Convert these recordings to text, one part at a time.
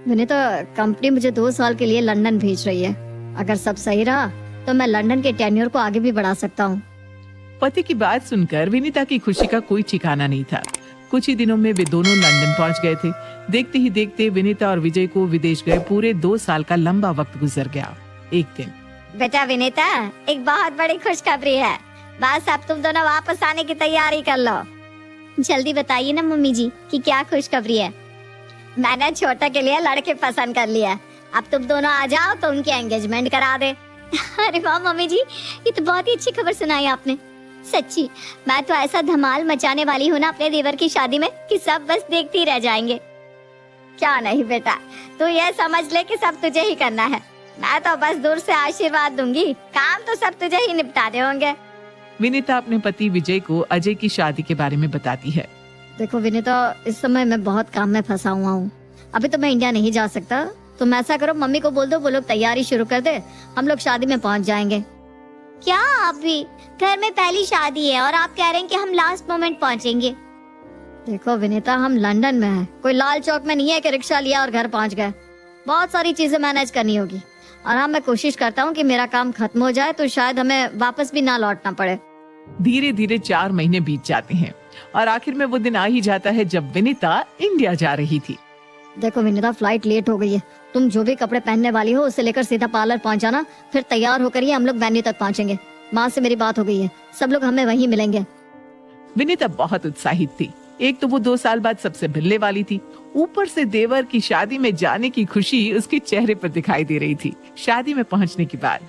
Vinita, company मुझे 2 साल के लिए लंदन भेज रही है। अगर सब सही रहा तो मैं लंदन के टेन्योर को आगे भी बढ़ा सकता हूँ। पति की बात सुनकर विनीता की खुशी का कोई ठिकाना नहीं था। कुछ ही दिनों में वे दोनों लंदन पहुंच गए थे। देखते ही देखते विनीता और विजय को विदेश गए पूरे 2 साल का लंबा वक्त गुजर गया। एक दिन, बेटा विनीता, एक बहुत बड़ी खुशखबरी है। बस अब तुम दोनों वापस आने की तैयारी कर लो। जल्दी बताइए ना मम्मी जी कि क्या खुशखबरी है। मैंने छोटा के लिए लड़के पसंद कर लिया। अब तुम दोनों आ जाओ तो उनकी एंगेजमेंट करा दे। अरे वाह मम्मी जी, ये तो बहुत ही अच्छी खबर सुनाई आपने। सच्ची मैं तो ऐसा धमाल मचाने वाली हूँ ना अपने देवर की शादी में कि सब बस देखते ही रह जाएंगे। क्या नहीं बेटा, तू ये समझ ले कि सब तुझे ही करना है। मैं तो बस दूर से आशीर्वाद दूंगी, काम तो सब तुझे ही निपटाने होंगे। विनीता अपने पति विजय को अजय की शादी के बारे में बताती है। देखो विनीता, इस समय मैं बहुत काम में फंसा हुआ हूँ। अभी तो मैं इंडिया नहीं जा सकता। तुम ऐसा करो, मम्मी को बोल दो वो लोग तैयारी शुरू कर दे, हम लोग शादी में पहुँच जाएंगे। क्या आप भी? घर में पहली शादी है और आप कह रहे हैं कि हम लास्ट मोमेंट पहुँचेंगे। देखो विनीता, हम लंदन में हैं, कोई लाल चौक में नहीं है कि रिक्शा लिया और घर पहुँच गए। बहुत सारी चीजें मैनेज करनी होगी। और हाँ, मैं कोशिश करता हूँ कि मेरा काम खत्म हो जाए तो शायद हमें वापस भी ना लौटना पड़े। धीरे धीरे 4 महीने बीत जाते हैं और आखिर में वो दिन आ ही जाता है जब विनीता इंडिया जा रही थी। देखो विनीता, फ्लाइट लेट हो गई है। तुम जो भी कपड़े पहनने वाली हो उसे लेकर सीधा पार्लर पहुंच जाना। फिर तैयार होकर ही हम लोग वेन्यू तक पहुंचेंगे। माँ से मेरी बात हो गई है, सब लोग हमें वहीं मिलेंगे। विनीता बहुत उत्साहित थी। एक तो वो 2 साल बाद सबसे मिलने वाली थी, ऊपर से देवर की शादी में जाने की खुशी उसके चेहरे पर दिखाई दे रही थी। शादी में पहुंचने के बाद,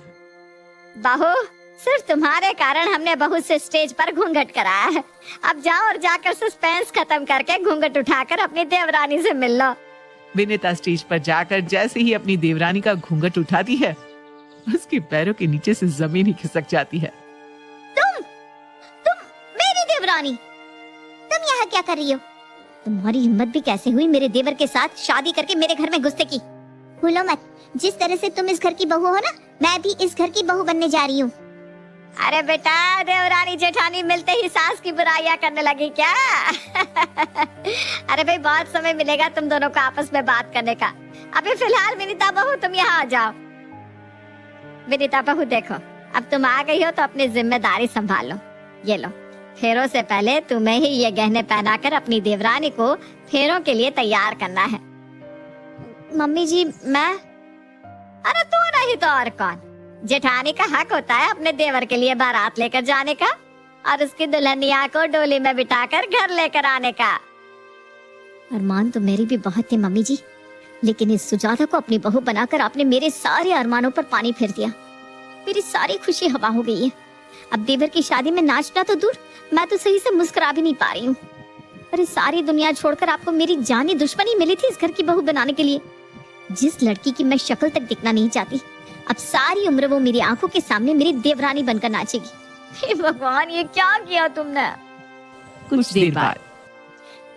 बहू, सिर्फ तुम्हारे कारण हमने बहू से स्टेज पर घूंघट कराया है। अब जाओ और जाकर सस्पेंस खत्म करके घूंघट उठाकर अपनी देवरानी से मिल लो। विनीता स्टेज पर जाकर जैसे ही अपनी देवरानी का घूंघट उठाती है, उसके पैरों के नीचे से जमीन ही खिसक जाती है। तुम मेरी देवरानी, तुम यहाँ क्या कर रही हो? तुम्हारी हिम्मत भी कैसे हुई मेरे देवर के साथ शादी करके मेरे घर में घुसने की? भूलो मत, जिस तरह से तुम इस घर की बहू हो ना, मैं भी इस घर की बहू बनने जा रही हूँ। अरे बेटा, देवरानी जेठानी मिलते ही सास की बुराइयां करने लगी क्या? अरे भाई, बहुत समय मिलेगा तुम दोनों को आपस में बात करने का। अभी फिलहाल विनीता बहू तुम यहाँ आ जाओ। विनीता बहू देखो, अब तुम आ गई हो तो अपनी जिम्मेदारी संभाल लो। ये लो, फेरों से पहले तुम्हें ही ये गहने पहनाकर अपनी देवरानी को फेरों के लिए तैयार करना है। मम्मी जी मैं? अरे तू नहीं तो और कौन? जेठानी का हक होता है अपने देवर के लिए बारात लेकर जाने का और उसकी दुल्हनिया को डोली में बिठाकर घर लेकर आने का। अरमान तो मेरी भी बहुत थे मम्मी जी, लेकिन इस सुजाता को अपनी बहू बनाकर आपने मेरे सारे अरमानों पर पानी फेर दिया। मेरी सारी खुशी हवा हो गई है। अब देवर की शादी में नाचना तो दूर, मैं तो सही से मुस्कुरा भी नहीं पा रही हूँ। अरे सारी दुनिया छोड़कर आपको मेरी जानी दुश्मनी मिली थी इस घर की बहू बनाने के लिए। जिस लड़की की मैं शक्ल तक दिखना नहीं चाहती, अब सारी उम्र वो मेरी आंखों के सामने मेरी देवरानी बनकर नाचेगी। हे भगवान, ये क्या किया तुमने? कुछ देर बाद,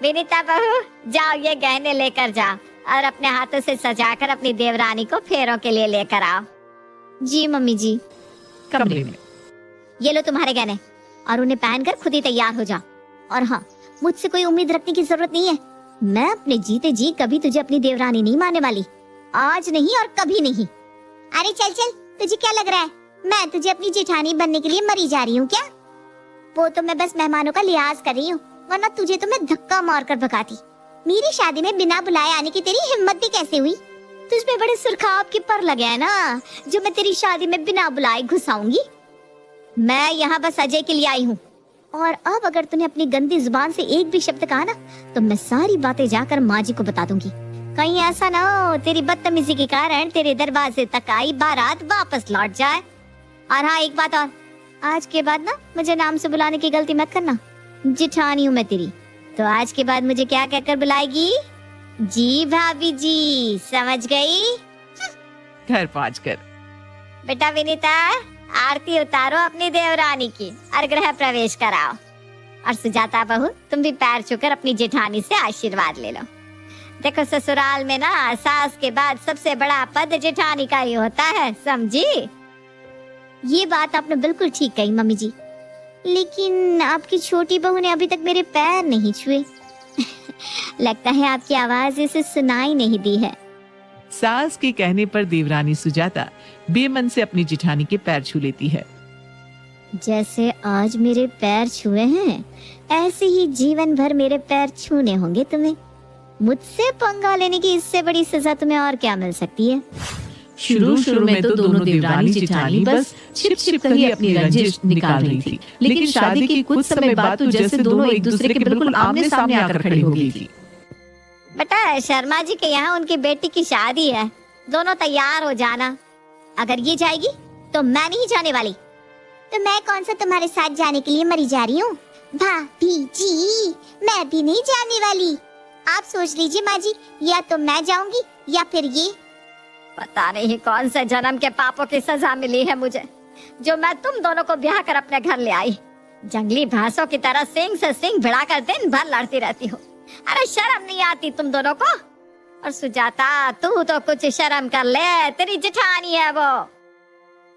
विनीता बहू, जाओ ये गहने लेकर जाओ और अपने हाथों से सजाकर अपनी देवरानी को फेरों के लिए लेकर आओ। जी मम्मी जी। कमरे में, ये लो तुम्हारे गहने और उन्हें पहनकर खुद ही तैयार हो जाओ। और हाँ, मुझसे कोई उम्मीद रखने की जरूरत नहीं है। मैं अपने जीते जी कभी तुझे अपनी देवरानी नहीं मानने वाली, आज नहीं और कभी नहीं। अरे चल चल, तुझे क्या लग रहा है मैं तुझे अपनी जेठानी बनने के लिए मरी जा रही हूँ क्या? वो तो मैं बस मेहमानों का लिहाज कर रही हूँ, वरना तुझे तो मैं धक्का मार कर भगाती। मेरी शादी में बिना बुलाए आने की तेरी हिम्मत भी कैसे हुई? तुझ पे बड़े सुरखाब के पर लगे हैं ना, जो मैं तेरी शादी में बिना बुलाए घुसाऊंगी। मैं यहाँ बस अजय के लिए आई हूँ, और अब अगर तूने अपनी गंदी जुबान से एक भी शब्द कहा ना, तो मैं सारी बातें जाकर माँ जी को बता दूंगी। कहीं ऐसा ना हो तेरी बदतमीजी के कारण तेरे दरवाजे तक आई बारात वापस लौट जाए। और हाँ, एक बात और, आज के बाद ना मुझे नाम से बुलाने की गलती मत करना। जेठानी हूँ मैं तेरी, तो आज के बाद मुझे क्या कहकर बुलाएगी? जी भाभी जी, समझ गई? घर पहुंचकर, बेटा विनीता, आरती उतारो अपनी देवरानी की और गृह प्रवेश कराओ। और सुजाता बहू, तुम भी पैर छूकर अपनी जेठानी से आशीर्वाद ले लो। देखो, ससुराल में ना सास के बाद सबसे बड़ा पद जेठानी का ही होता है, समझी? ये बात आपने बिल्कुल ठीक कही मम्मी जी, लेकिन आपकी छोटी बहू ने अभी तक मेरे पैर नहीं छुए। लगता है आपकी आवाज इसे सुनाई नहीं दी है। सास के कहने पर देवरानी सुजाता बेमन से अपनी जिठानी के पैर छू लेती है। जैसे आज मेरे पैर छुए हैं, ऐसे ही जीवन भर मेरे पैर छूने होंगे तुम्हें। मुझसे पंगा लेने की इससे बड़ी सजा तुम्हें और क्या मिल सकती है। शुरू में तो दोनों देवरानी जिठानी बस छिप छिप कर ही अपनी रंजिश निकाल रही थी, लेकिन शादी के कुछ समय बाद तो जैसे दोनों एक दूसरे के बिल्कुल आमने सामने आकर खड़ी हो गई थी। बेटा, शर्मा जी के यहाँ उनकी बेटी की शादी है, दोनों तैयार हो जाना। अगर ये जाएगी तो मैं नहीं जाने वाली। तो मैं कौन सा तुम्हारे साथ जाने के लिए मरी जा रही हूँ? भाभी जी, मैं भी नहीं जाने वाली। आप सोच लीजिए माँ जी, या तो मैं जाऊंगी या फिर ये। पता नहीं कौन से जन्म के पापों की सजा मिली है मुझे, जो मैं तुम दोनों को ब्याह कर अपने घर ले आई। जंगली भैंसों की तरह सिंग से सिंग भिड़ाकर दिन भर लड़ती रहती हो। अरे शर्म नहीं आती तुम दोनों को? और सुजाता, तू तो कुछ शर्म कर ले, तेरी जेठानी है वो।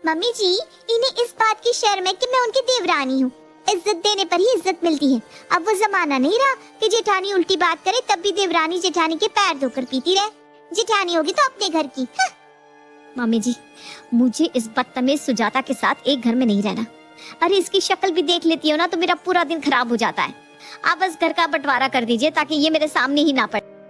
मम्मी जी, इन्हें इस बात की शर्म है कि मैं उनकी देवरानी हूँ। इज्जत देने पर ही इज्जत मिलती है। अब वो जमाना नहीं रहा कि जेठानी उल्टी बात करे तब भी देवरानी जेठानी के पैर धोकर पीती रहे। जेठानी होगी तो अपने घर की। मम्मी जी, मुझे इस बदतमीज सुजाता के साथ एक घर में नहीं रहना। अरे इसकी शक्ल भी देख लेती हो ना तो मेरा पूरा दिन खराब हो जाता है। आप बस घर का बंटवारा कर दीजिए ताकि ये मेरे सामने ही ना पड़े।